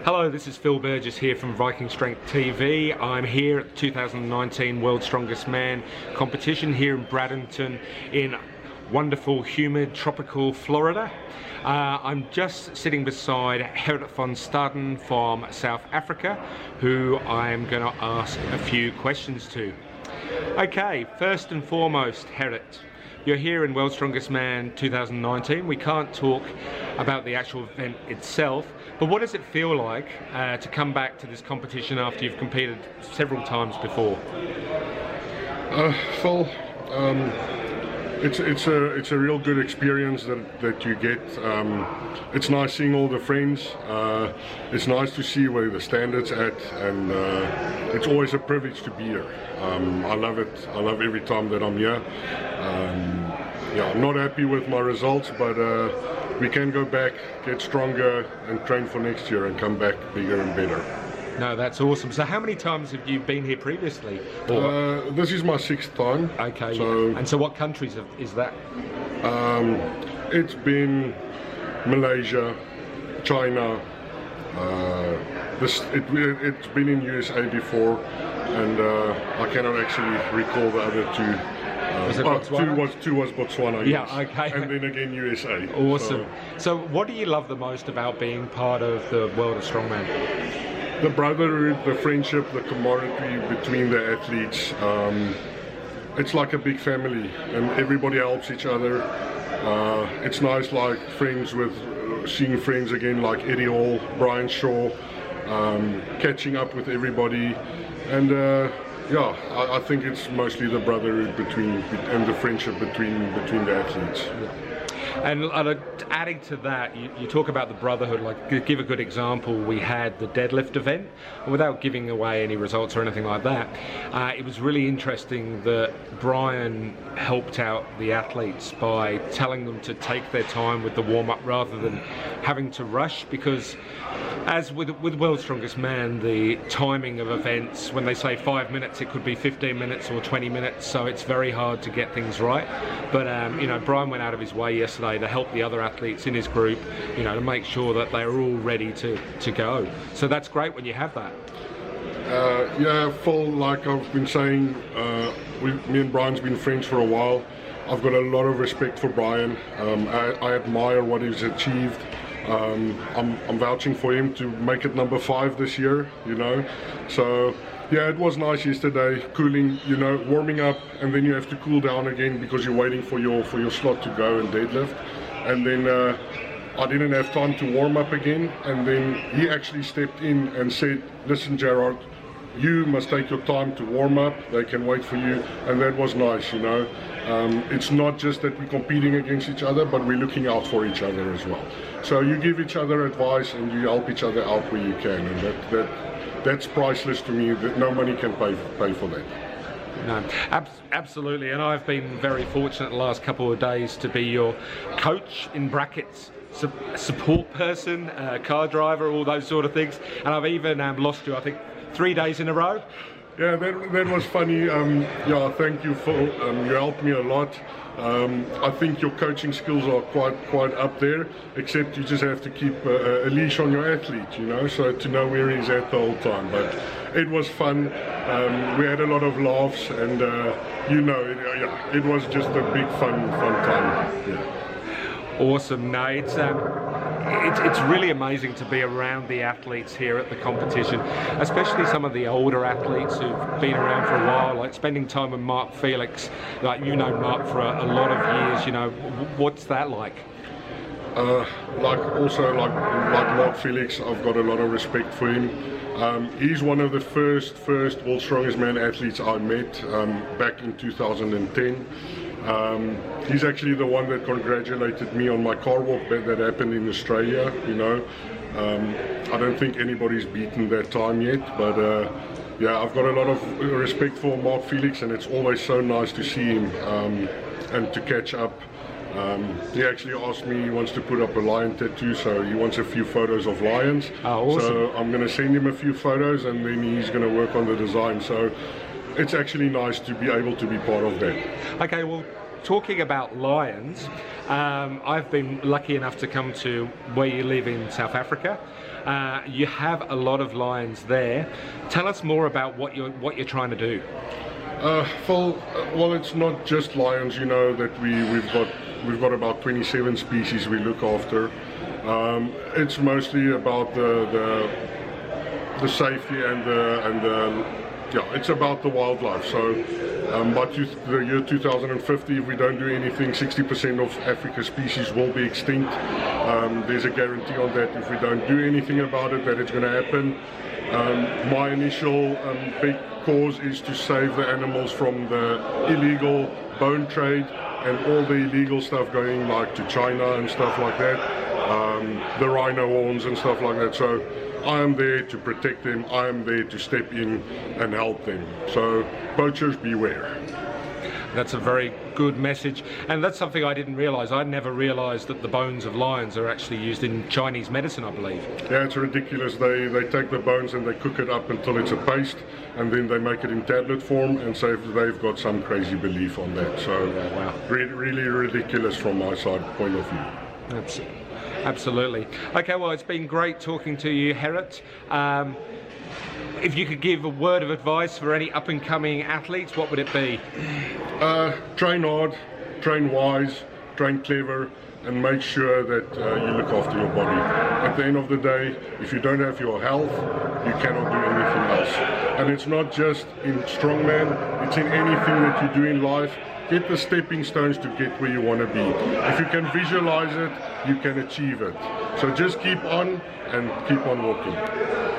Hello, this is Phil Burgess here from Viking Strength TV. I'm here at the 2019 World's Strongest Man competition here in Bradenton in wonderful, humid, tropical Florida. I'm just sitting beside Gerhard Van Staden from South Africa, who I'm going to ask a few questions to. Okay, first and foremost, Gerhard, you're here in World's Strongest Man 2019. We can't talk about the actual event itself, but what does it feel like to come back to this competition after you've competed several times before? Phil, it's a real good experience that you get. It's nice seeing all the friends. It's nice to see where the standard's at, and it's always a privilege to be here. I love it. I love every time that I'm here. Yeah, I'm not happy with my results, but we can go back, get stronger, and train for next year and come back bigger and better. No, that's awesome. So how many times have you been here previously? This is my 6th time. Okay, so, and so what countries is that? It's been Malaysia, China, it's been in USA before, and I cannot actually recall the other two. Was it Botswana? Two was Botswana, yeah, yes. okay. And then again USA. Awesome. So what do you love the most about being part of the World of Strongman? The brotherhood, the friendship, the camaraderie between the athletes. It's like a big family, and everybody helps each other. It's nice, like seeing friends again, like Eddie Hall, Brian Shaw, catching up with everybody, and yeah, I think it's mostly the brotherhood and the friendship between the athletes. Yeah. And adding to that, you talk about the brotherhood, like give a good example. We had the deadlift event, without giving away any results or anything like that. It was really interesting that Brian helped out the athletes by telling them to take their time with the warm-up rather than having to rush, because as with World's Strongest Man, the timing of events, when they say 5 minutes, it could be 15 minutes or 20 minutes, so it's very hard to get things right. But you know, Brian went out of his way yesterday to help the other athletes in his group, you know, to make sure that they're all ready to go. So that's great when you have that. Yeah, Phil, like I've been saying, me and Brian's been friends for a while. I've got a lot of respect for Brian. I admire what he's achieved. I'm vouching for him to make it number 5 this year, you know. So yeah, it was nice yesterday, cooling, you know, warming up, and then you have to cool down again because you're waiting for your slot to go and deadlift. And then I didn't have time to warm up again, and then he actually stepped in and said, listen Gerhard, you must take your time to warm up, they can wait for you, and that was nice, you know. It's not just that we're competing against each other, but we're looking out for each other as well. So you give each other advice and you help each other out where you can, and that's priceless to me. That no money can pay for that. No, absolutely, and I've been very fortunate the last couple of days to be your coach, in brackets, support person, car driver, all those sort of things, and I've even lost you, I think, 3 days in a row. Yeah, that was funny. Yeah, thank you, Phil. You helped me a lot. I think your coaching skills are quite up there, except you just have to keep a leash on your athlete, you know, so to know where he's at the whole time. But it was fun. We had a lot of laughs, and you know, it was just a big fun time. Yeah. Awesome. No, it's really amazing to be around the athletes here at the competition, especially some of the older athletes who've been around for a while, like spending time with Mark Felix. Like, you know Mark for a lot of years, you know, what's that like? Like Mark Felix, I've got a lot of respect for him. He's one of the first World's Strongest Man athletes I met back in 2010. He's actually the one that congratulated me on my car walk that happened in Australia, you know. I don't think anybody's beaten that time yet, but yeah, I've got a lot of respect for Mark Felix, and it's always so nice to see him and to catch up. He actually asked me, he wants to put up a lion tattoo, so he wants a few photos of lions. Oh, awesome. So I'm going to send him a few photos, and then he's going to work on the design. So it's actually nice to be able to be part of that. Okay, well, talking about lions, I've been lucky enough to come to where you live in South Africa. You have a lot of lions there. Tell us more about what you're trying to do. Phil, well, it's not just lions, you know, that we've got about 27 species we look after. It's mostly about the safety and the yeah, it's about the wildlife. So by the year 2050, if we don't do anything, 60% of Africa's species will be extinct. There's a guarantee on that if we don't do anything about it, that it's going to happen. My initial big cause is to save the animals from the illegal bone trade and all the illegal stuff going like to China and stuff like that, the rhino horns and stuff like that. So I am there to protect them, I am there to step in and help them. So poachers beware. That's a very good message, and that's something I didn't realise. I never realised that the bones of lions are actually used in Chinese medicine, I believe. Yeah, it's ridiculous. They take the bones and they cook it up until it's a paste, and then they make it in tablet form, and so they've got some crazy belief on that. So wow. Really ridiculous from my side point of view. Absolutely. Okay, well, it's been great talking to you, Gerhard. If you could give a word of advice for any up-and-coming athletes, what would it be? Train hard, train wise, train clever, and make sure that you look after your body. At the end of the day, if you don't have your health, you cannot do anything else. And it's not just in strongman, it's in anything that you do in life. Get the stepping stones to get where you want to be. If you can visualize it, you can achieve it. So just keep on and keep on walking.